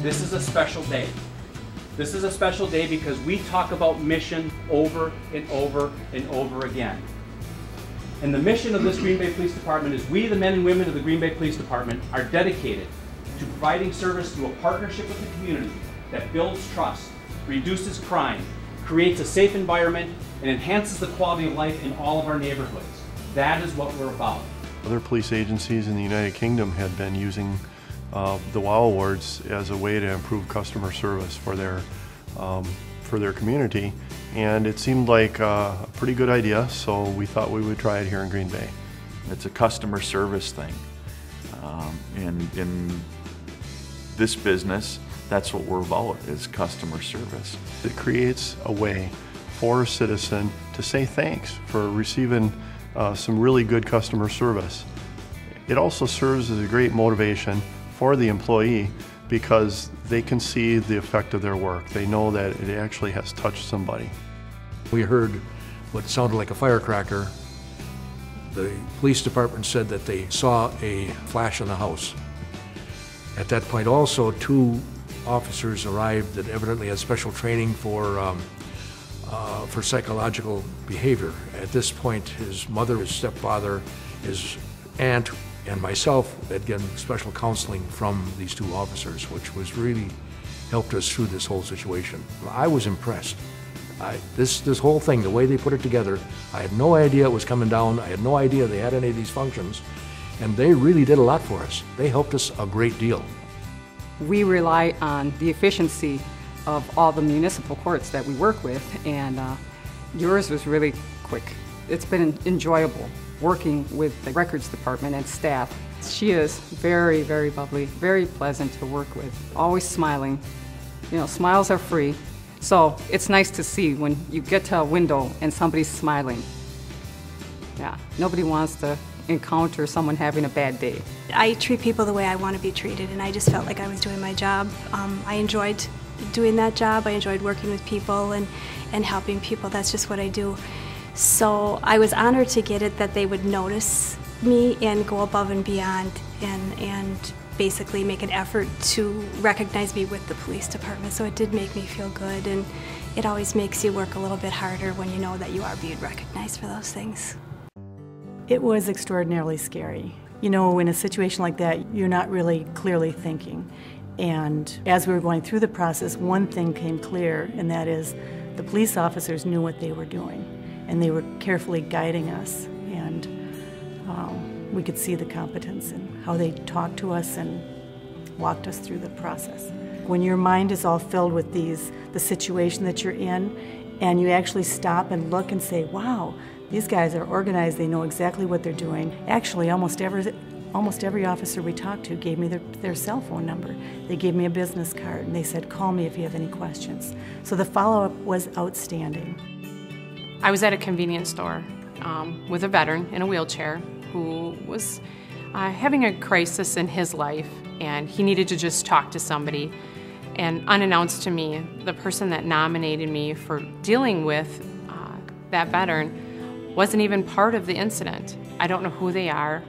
this is a special day. This is a special day because we talk about mission over and over and over again. And the mission of this Green Bay Police Department is we, the men and women of the Green Bay Police Department, are dedicated to providing service through a partnership with the community that builds trust, reduces crime, creates a safe environment, and enhances the quality of life in all of our neighborhoods. That is what we're about. Other police agencies in the United Kingdom had been using the WOW Awards as a way to improve customer service for their community, and it seemed like a pretty good idea, so we thought we would try it here in Green Bay. It's a customer service thing. In this business, that's what we're about, is customer service. It creates a way for a citizen to say thanks for receiving some really good customer service. It also serves as a great motivation for the employee because they can see the effect of their work. They know that it actually has touched somebody. We heard what sounded like a firecracker. The police department said that they saw a flash in the house. At that point also, 2 officers arrived that evidently had special training for psychological behavior. At this point, his mother, his stepfather, his aunt, and myself had gotten special counseling from these 2 officers, which was really helped us through this whole situation. I was impressed. This whole thing, the way they put it together, I had no idea it was coming down. I had no idea they had any of these functions, and they really did a lot for us. They helped us a great deal. We rely on the efficiency of all the municipal courts that we work with, and yours was really quick. It's been enjoyable working with the records department and staff. She is very, very bubbly, very pleasant to work with, always smiling. You know, smiles are free, so it's nice to see when you get to a window and somebody's smiling. Yeah, nobody wants to encounter someone having a bad day. I treat people the way I want to be treated, and I just felt like I was doing my job. I enjoyed doing that job. I enjoyed working with people and helping people. That's just what I do. So I was honored to get it that they would notice me and go above and beyond and basically make an effort to recognize me with the police department. So it did make me feel good, and it always makes you work a little bit harder when you know that you are being recognized for those things. It was extraordinarily scary. You know, in a situation like that, you're not really clearly thinking. And as we were going through the process, one thing came clear, and that is the police officers knew what they were doing, and they were carefully guiding us, and we could see the competence in how they talked to us and walked us through the process. When your mind is all filled with the situation that you're in, and you actually stop and look and say, wow, these guys are organized, they know exactly what they're doing. Actually, almost every officer we talked to gave me their cell phone number. They gave me a business card, and they said, call me if you have any questions. So the follow-up was outstanding. I was at a convenience store with a veteran in a wheelchair who was having a crisis in his life, and he needed to just talk to somebody. And unannounced to me, the person that nominated me for dealing with that veteran wasn't even part of the incident. I don't know who they are.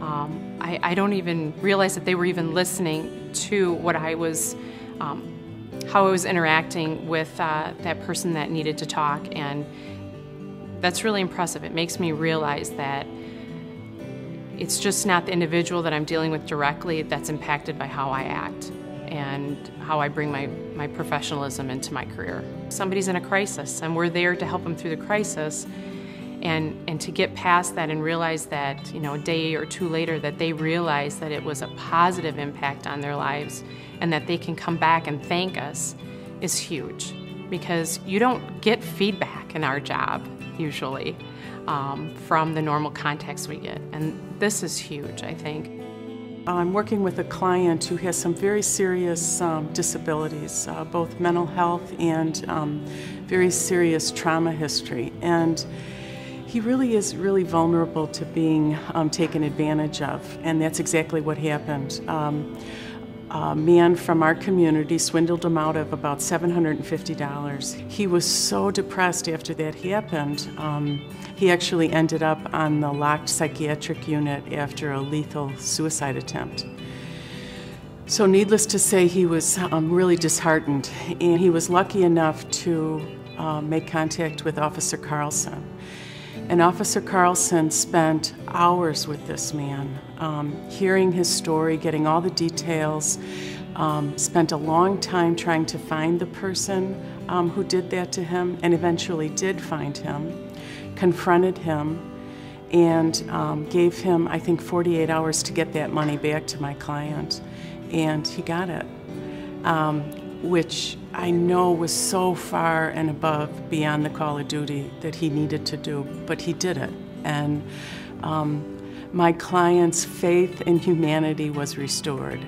I don't even realize that they were even listening to what I was, how I was interacting with that person that needed to talk, and that's really impressive. It makes me realize that it's just not the individual that I'm dealing with directly that's impacted by how I act and how I bring my professionalism into my career. Somebody's in a crisis, and we're there to help them through the crisis, and to get past that and realize that, you know, a day or 2 later that they realize that it was a positive impact on their lives and that they can come back and thank us is huge, because you don't get feedback in our job usually from the normal context we get, and this is huge, I think. I'm working with a client who has some very serious disabilities, both mental health and very serious trauma history, and he really is vulnerable to being taken advantage of, and that's exactly what happened. A man from our community swindled him out of about $750. He was so depressed after that happened. He actually ended up on the locked psychiatric unit after a lethal suicide attempt. So needless to say, he was really disheartened, and he was lucky enough to make contact with Officer Carlson. And Officer Carlson spent hours with this man, hearing his story, getting all the details, spent a long time trying to find the person who did that to him, and eventually did find him, confronted him, and gave him, I think, 48 hours to get that money back to my client. And he got it, which I know was so far and above beyond the call of duty that he needed to do, but he did it. And my client's faith in humanity was restored.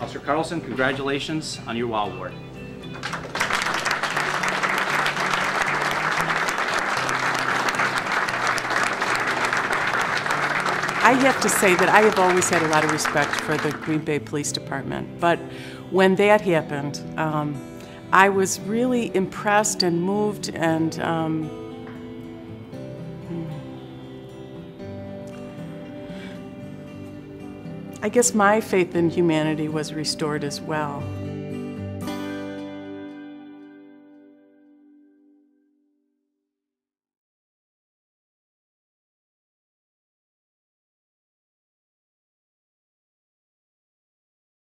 Officer Carlson, congratulations on your WOW Award. I have to say that I have always had a lot of respect for the Green Bay Police Department, but when that happened, I was really impressed and moved, and I guess my faith in humanity was restored as well.